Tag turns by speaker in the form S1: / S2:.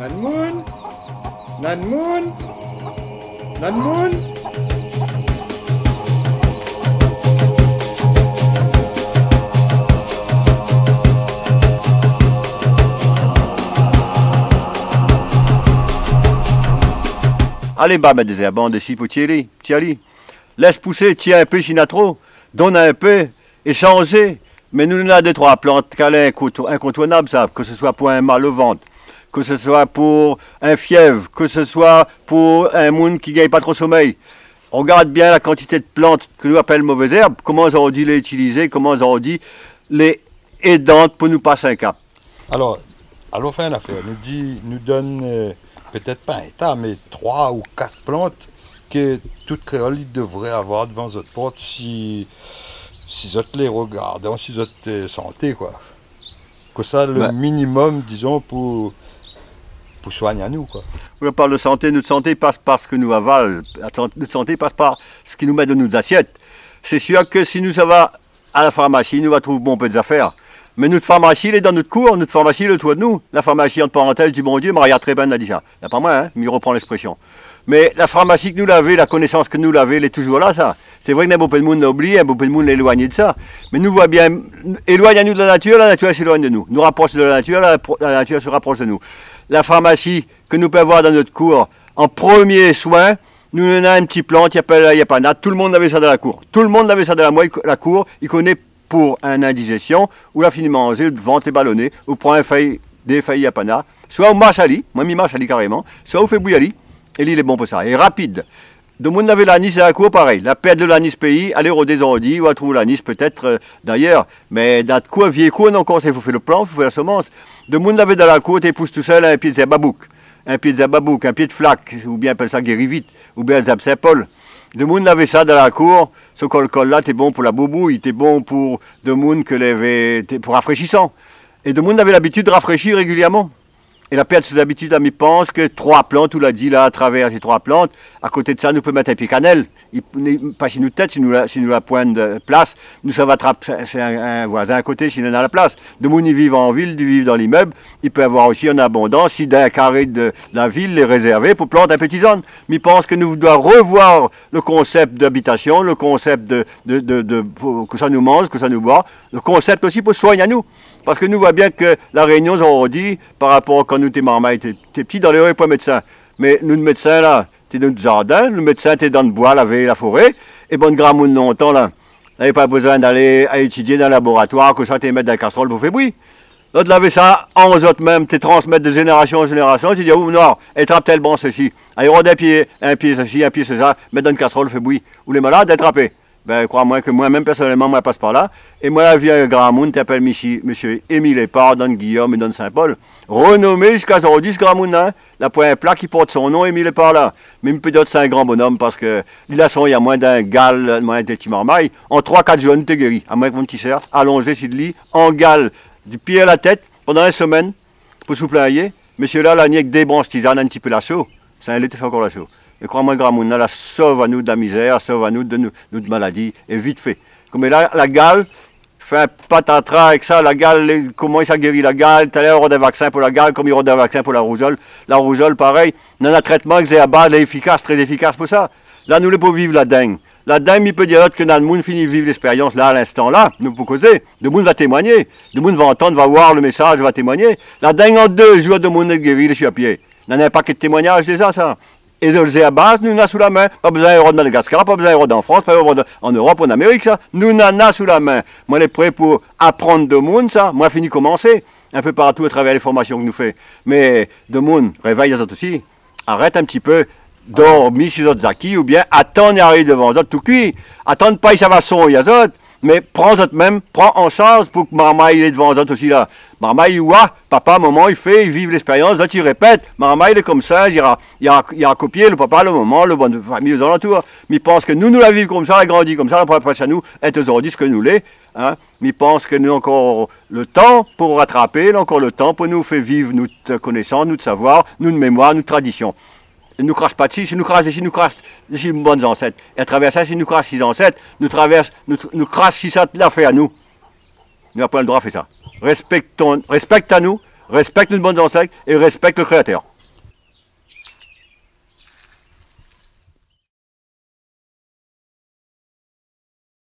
S1: Nanmoun, Nanmoun, Nanmoun.
S2: Allez, bah, des herbes de si pour tirer, laisse pousser, tiens un peu s'il y en a trop, donne un peu, échanger. Mais nous, on a deux, trois plantes câlins incontournables, ça, que ce soit pour un mal au ventre, que ce soit pour un fièvre, que ce soit pour un monde qui ne gagne pas trop sommeil. On regarde bien la quantité de plantes que nous appelons mauvaises herbes, comment ils ont dit les utiliser, comment ils ont dit les aidantes pour nous passer un cap.
S3: Alors, à la fin de l'affaire, nous donne peut-être pas un tas, mais 3 ou 4 plantes que toute créole devrait avoir devant votre porte si vous les regardez, si vous êtes santé, quoi. Que ça, le minimum, disons, pour soigner à nous, quoi.
S2: On parle de santé, notre santé passe par ce que nous avalons, notre santé passe par ce qui nous met dans nos assiettes. C'est sûr que si nous ça va à la pharmacie, nous va trouver bon peu d'affaires. Mais notre pharmacie, elle est dans notre cour, notre pharmacie, le toit de nous. La pharmacie, entre parenthèses, du bon Dieu, Maria Trébin a dit ça. Il n'y a pas moi, hein, mais il reprend l'expression. Mais la pharmacie que nous l'avons, la connaissance que nous l'avons, elle est toujours là, ça. C'est vrai que beaucoup de monde l'a oublié, beaucoup de monde l'a éloigné de ça. Mais nous voit bien, éloigne-nous de la nature s'éloigne de nous. Nous rapproche de la nature se rapproche de nous. La pharmacie que nous pouvons avoir dans notre cour, en premier soin, nous en avons un petit plante qui s'appelle la yapana. Tout le monde avait ça dans la cour. Tout le monde avait ça dans la cour. Il connaît pour une indigestion, ou la finit manger, le ventre est ballonné, ou prend des feuilles yapana, soit au machali, moi mi machali carrément, soit au fait bouilli, et il est bon pour ça, et rapide. De monde avait l'anis à la cour, pareil, la perte de l'anis pays, aller au désordre, ou à trouver l'anis peut-être d'ailleurs, mais dans quoi vieille cour, encore, il faut faire le plan, il faut faire la semence. De monde avait dans la cour, tu pousses tout seul un pied de zababouk, un pied de flac, ou bien appelle ça guérivite, ou bien zab Saint-Paul. De monde avait ça dans la cour, ce col là, t'es bon pour la boubouille, t'es bon pour de monde que t'es pour rafraîchissant. Et de monde avait l'habitude de rafraîchir régulièrement. Et la perte de ses habitudes, je pense que 3 plantes, on l'a dit là, à travers ces 3 plantes, à côté de ça, nous pouvons mettre un pied cannelle. Pas si nous tête, si nous la pointe de place, nous ça va attraper, c'est un voisin à côté, s'il en a la place. De monde, ils vivent en ville, ils vivent dans l'immeuble, il peut avoir aussi en abondance, si d'un carré de la ville les réserver pour planter un petit zone. Mais je pense que nous devons revoir le concept d'habitation, le concept que ça nous mange, que ça nous boit, le concept aussi pour soigner à nous. Parce que nous voyons bien que la Réunion, on dit, par rapport à quand nous étions marmailles, t'es petit dans les rues, pas médecin. Mais nous, le médecin, là, t'es dans le jardin, le médecin, t'es dans le bois, la forêt, et bon, grand monde longtemps, là. N'avez pas besoin d'aller étudier dans le laboratoire, que ça, t'es mettre dans la casserole pour faire bruit. L'autre, l'avait ça, en autres même, t'es transmettre de génération en génération, tu dis, oh non, attrape tel bon ceci. Allez, rôde un pied ceci, un pied ça, mettre dans une casserole, fait bruit. Ou les malades, attraper. Ben, crois-moi que moi-même, personnellement, moi, passe par là. Et moi, la vieille grand monde t'appelle monsieur Émile Épard, Don Guillaume et Don Saint-Paul. Renommé jusqu'à aujourd'hui, ce grand monde, hein. La pointe plat qui porte son nom, Émile Épard, là. Mais peut-être c'est un grand bonhomme parce que, il y a moins d'un gal, moins d'un petit marmaille. En 3-4 jours, t'es guéri. À moins que mon petit cerf, allongé sur le lit, en gal, du pied à la tête, pendant une semaine, pour souffler. Monsieur là, il n'y a que des branches tisanes, un petit peu la chaux. Ça, il était fait encore la chaux. Et crois-moi, grand monde, là, sauve à nous de la misère, sauve à nous de maladies, et vite fait. Comme là, la gale, fait un patatras avec ça, la gale, comment ça guérit la gale, tout à l'heure, il y aura des vaccins pour la gale, comme il y aura des vaccins pour la rougeole. La rougeole, pareil, on a un traitement qui est à base, efficace, très efficace pour ça. Là, nous, les pour vivre la dengue. La dengue, il peut dire que dans le monde finit de vivre l'expérience là, à l'instant là, nous pour causer. Le monde va témoigner, le monde va entendre, va voir le message, va témoigner. La dengue en 2 jours, de monde est guéri, je suis à pied. Il y en a un paquet de témoignages déjà, ça. Et les à base, nous en a sous la main. Pas besoin d'euros de Madagascar, pas besoin d'euros en France, pas besoin en Europe ou en Amérique, ça. Nous en a sous la main. Moi, je suis prêt pour apprendre de monde, ça. Moi, je finis de commencer. Un peu partout à travers les formations que nous faisons. Mais de monde, réveille les autres aussi. Arrête un petit peu, dormir sur les autres acquis, ou bien attends et arrive devant les autres tout cuit. Attends pas, ça va sonner les autres. Mais prends même, prends en charge pour que Marmaille est devant les autres aussi là. Marmaille, ouah, papa, maman, il vive l'expérience, l'autre il répète. Marmaille, il est comme ça, il a copié le papa, le maman, le bon famille aux alentours. Mais il pense que nous la vivons comme ça, la grandit comme ça, la première à nous, est aujourd'hui ce que nous l'est. Hein. Mais il pense que nous avons encore le temps pour rattraper, encore le temps pour nous faire vivre notre connaissance, notre savoir, notre mémoire, notre tradition. Ne nous crache pas dessus, si nous crache dessus, nous crache dessus nos bonnes ancêtres. Et à travers ça, si nous crache six ancêtres, nous crache si ça l'a fait à nous. Nous n'avons pas le droit de faire ça. Respecte à nous, respecte nos bonnes ancêtres et respecte le Créateur.